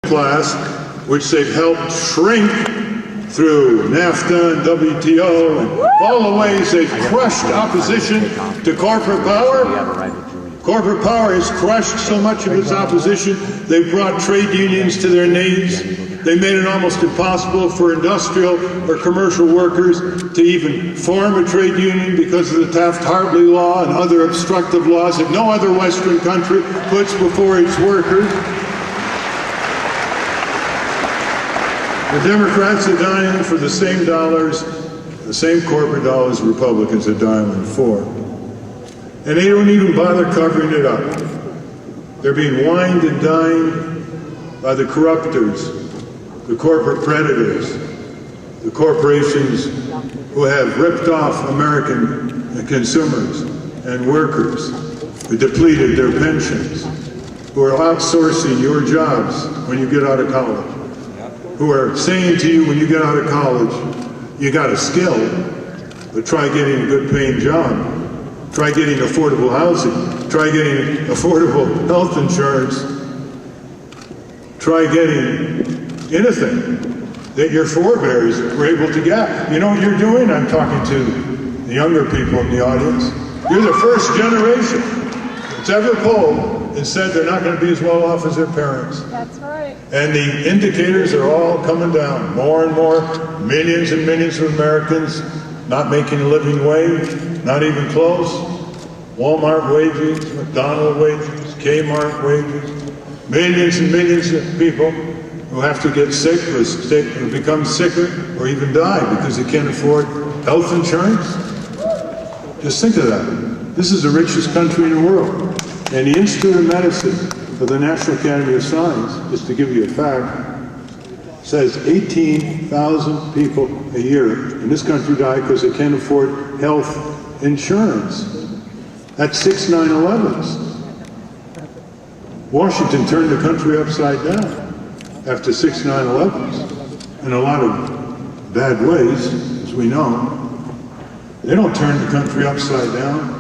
class, which they've helped shrink through NAFTA and WTO and all the ways they've crushed opposition to corporate power. Corporate power has crushed so much of its opposition, they've brought trade unions to their knees. They made it almost impossible for industrial or commercial workers to even form a trade union because of the Taft-Hartley law and other obstructive laws that no other Western country puts before its workers. The Democrats are dying for the same dollars, the same corporate dollars Republicans are dying for. And they don't even bother covering it up. They're being wined and dined by the corruptors, the corporate predators, the corporations who have ripped off American consumers and workers, who depleted their pensions, who are outsourcing your jobs when you get out of college, who are saying to you when you get out of college, you got a skill, but try getting a good paying job. Try getting affordable housing. Try getting affordable health insurance. Try getting anything that your forebears were able to get. You know what you're doing? I'm talking to the younger people in the audience. You're the first generation that's ever polled and said they're not going to be as well off as their parents. That's right. And the indicators are all coming down. More and more, millions and millions of Americans not making a living wage, not even close. Walmart wages, McDonald's wages, Kmart wages. Millions and millions of people who have to get sick or become sicker or even die because they can't afford health insurance. Just think of that. This is the richest country in the world. And the Institute of Medicine of the National Academy of Science, just to give you a fact, says 18,000 people a year in this country die because they can't afford health insurance. That's 6 9/11s. Washington turned the country upside down after 6 9/11s in a lot of bad ways, as we know. They don't turn the country upside down.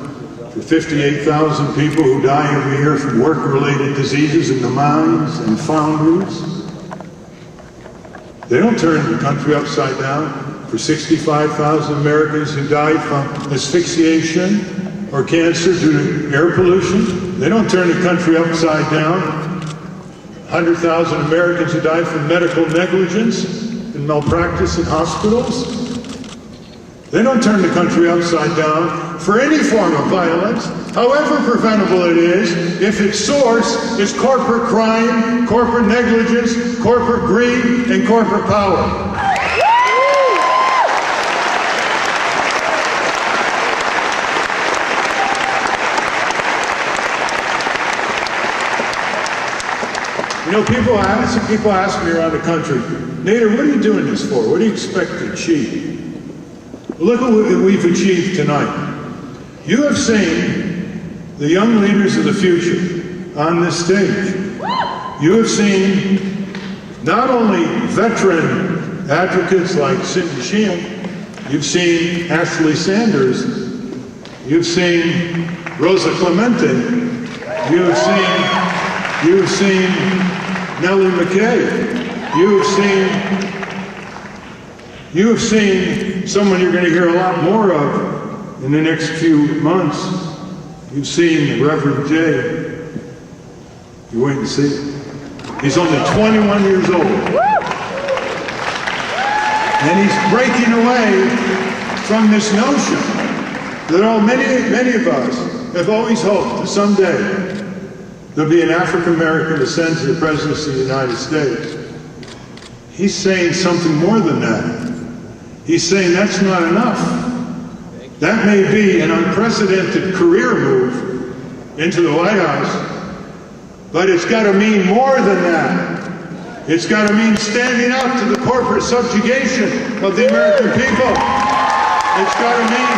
For 58,000 people who die every year from work-related diseases in the mines and foundries. They don't turn the country upside down for 65,000 Americans who died from asphyxiation or cancer due to air pollution. They don't turn the country upside down. 100,000 Americans who died from medical negligence and malpractice in hospitals. They don't turn the country upside down for any form of violence, however preventable it is, if its source is corporate crime, corporate negligence, corporate greed, and corporate power. You know, people ask me around the country, Nader, what are you doing this for? What do you expect to achieve? Look at what we've achieved tonight. You have seen the young leaders of the future on this stage. You have seen not only veteran advocates like Cindy Sheehan, you've seen Ashley Sanders, you've seen Rosa Clemente, you've seen Nellie McKay, you have seen someone you're going to hear a lot more of in the next few months. You've seen Reverend Jay. You wait and see. He's only 21 years old. And he's breaking away from this notion that many of us have always hoped that someday there'll be an African American ascend to the presidency of the United States. He's saying something more than that. He's saying that's not enough. That may be an unprecedented career move into the White House, but it's got to mean more than that. It's got to mean standing up to the corporate subjugation of the American people. It's got to mean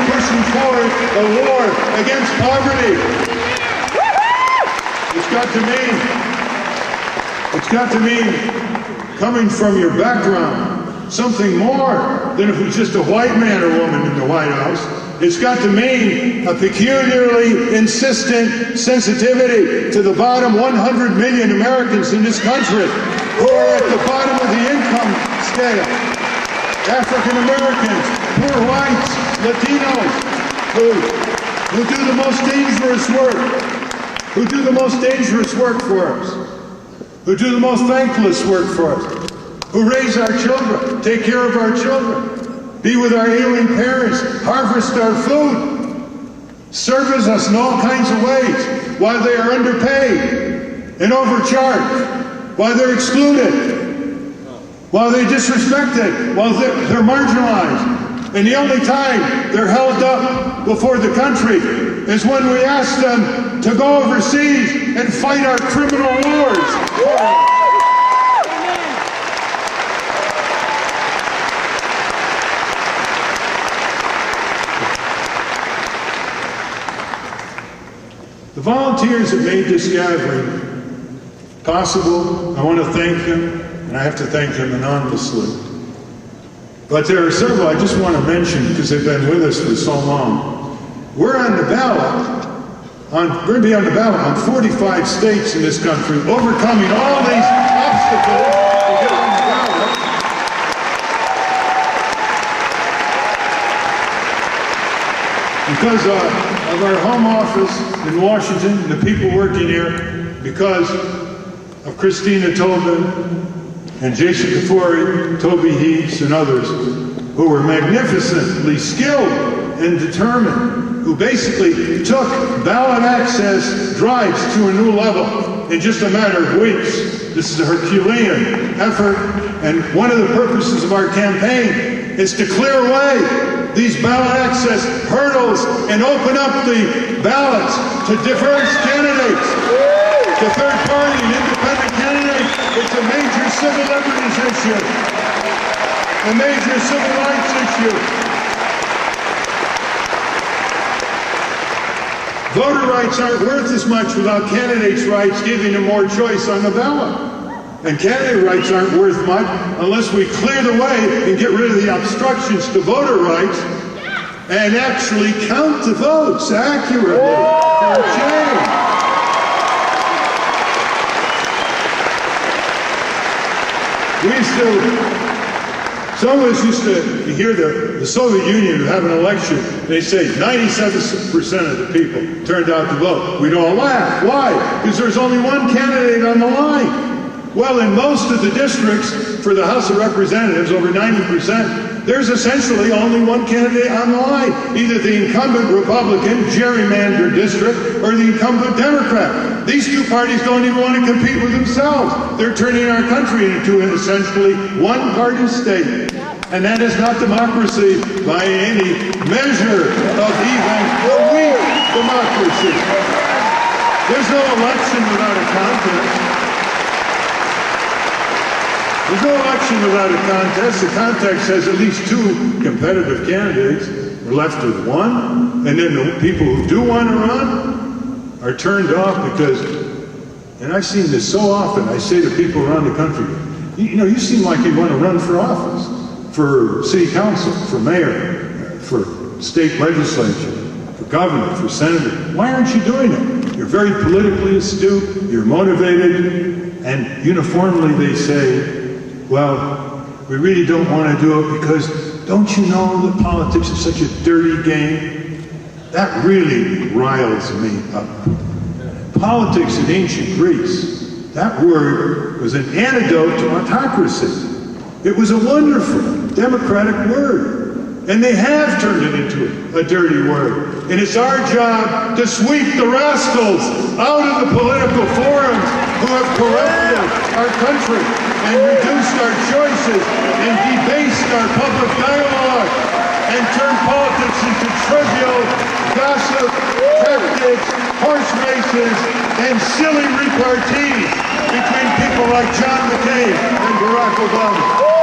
pushing forward a war against poverty. It's got to mean coming from your background, something more than if it was just a white man or woman in the White House. It's got to mean a peculiarly insistent sensitivity to the bottom 100 million Americans in this country who are at the bottom of the income scale. African Americans, poor whites, Latinos, who do the most dangerous work for us, who do the most thankless work for us, who raise our children, take care of our children, be with our ailing parents, harvest our food, service us in all kinds of ways while they are underpaid and overcharged, while they're excluded, while they're disrespected, while they're marginalized. And the only time they're held up before the country is when we ask them to go overseas and fight our criminal wars. The volunteers that made this gathering possible, I want to thank them, and I have to thank them anonymously. But there are several I just want to mention because they've been with us for so long. We're on the ballot, we're going to be on the ballot on 45 states in this country, overcoming all these obstacles to get on the ballot. Because of our home office in Washington, the people working here, because of Christina Tobin and Jason Kafori, Toby Heaps, and others who were magnificently skilled and determined, who basically took ballot access drives to a new level in just a matter of weeks. This is a Herculean effort, and one of the purposes of our campaign is to clear away these ballot access hurdles and open up the ballots to diverse candidates, to third-party and independent candidates. It's a major civil liberties issue, a major civil rights issue. Voter rights aren't worth as much without candidates' rights giving them more choice on the ballot. And candidate rights aren't worth much unless we clear the way and get rid of the obstructions to voter rights and actually count the votes accurately for a change. Some of us used to hear the Soviet Union would have an election. They say 97% of the people turned out to vote. We'd all laugh. Why? Because there's only one candidate on the line. Well, in most of the districts for the House of Representatives, over 90%, there's essentially only one candidate on the line, either the incumbent Republican gerrymandered district or the incumbent Democrat. These two parties don't even want to compete with themselves. They're turning our country into an essentially one-party state. And that is not democracy by any measure of even a weak democracy. There's no election without a contest. There's no election without a contest. The contest has at least two competitive candidates. We're left with one, and then the people who do want to run are turned off because, and I've seen this so often, I say to people around the country, you seem like you want to run for office, for city council, for mayor, for state legislature, for governor, for senator. Why aren't you doing it? You're very politically astute, you're motivated, and uniformly they say, well, we really don't want to do it because don't you know that politics is such a dirty game? That really riles me up. Politics in ancient Greece, that word was an antidote to autocracy. It was a wonderful democratic word. And they have turned it into a dirty word. And it's our job to sweep the rascals out of the political forums who have corrupted our country and reduced our choices and debased our public dialogue and turned politics into trivial gossip, tactics, horse races, and silly repartees between people like John McCain and Barack Obama.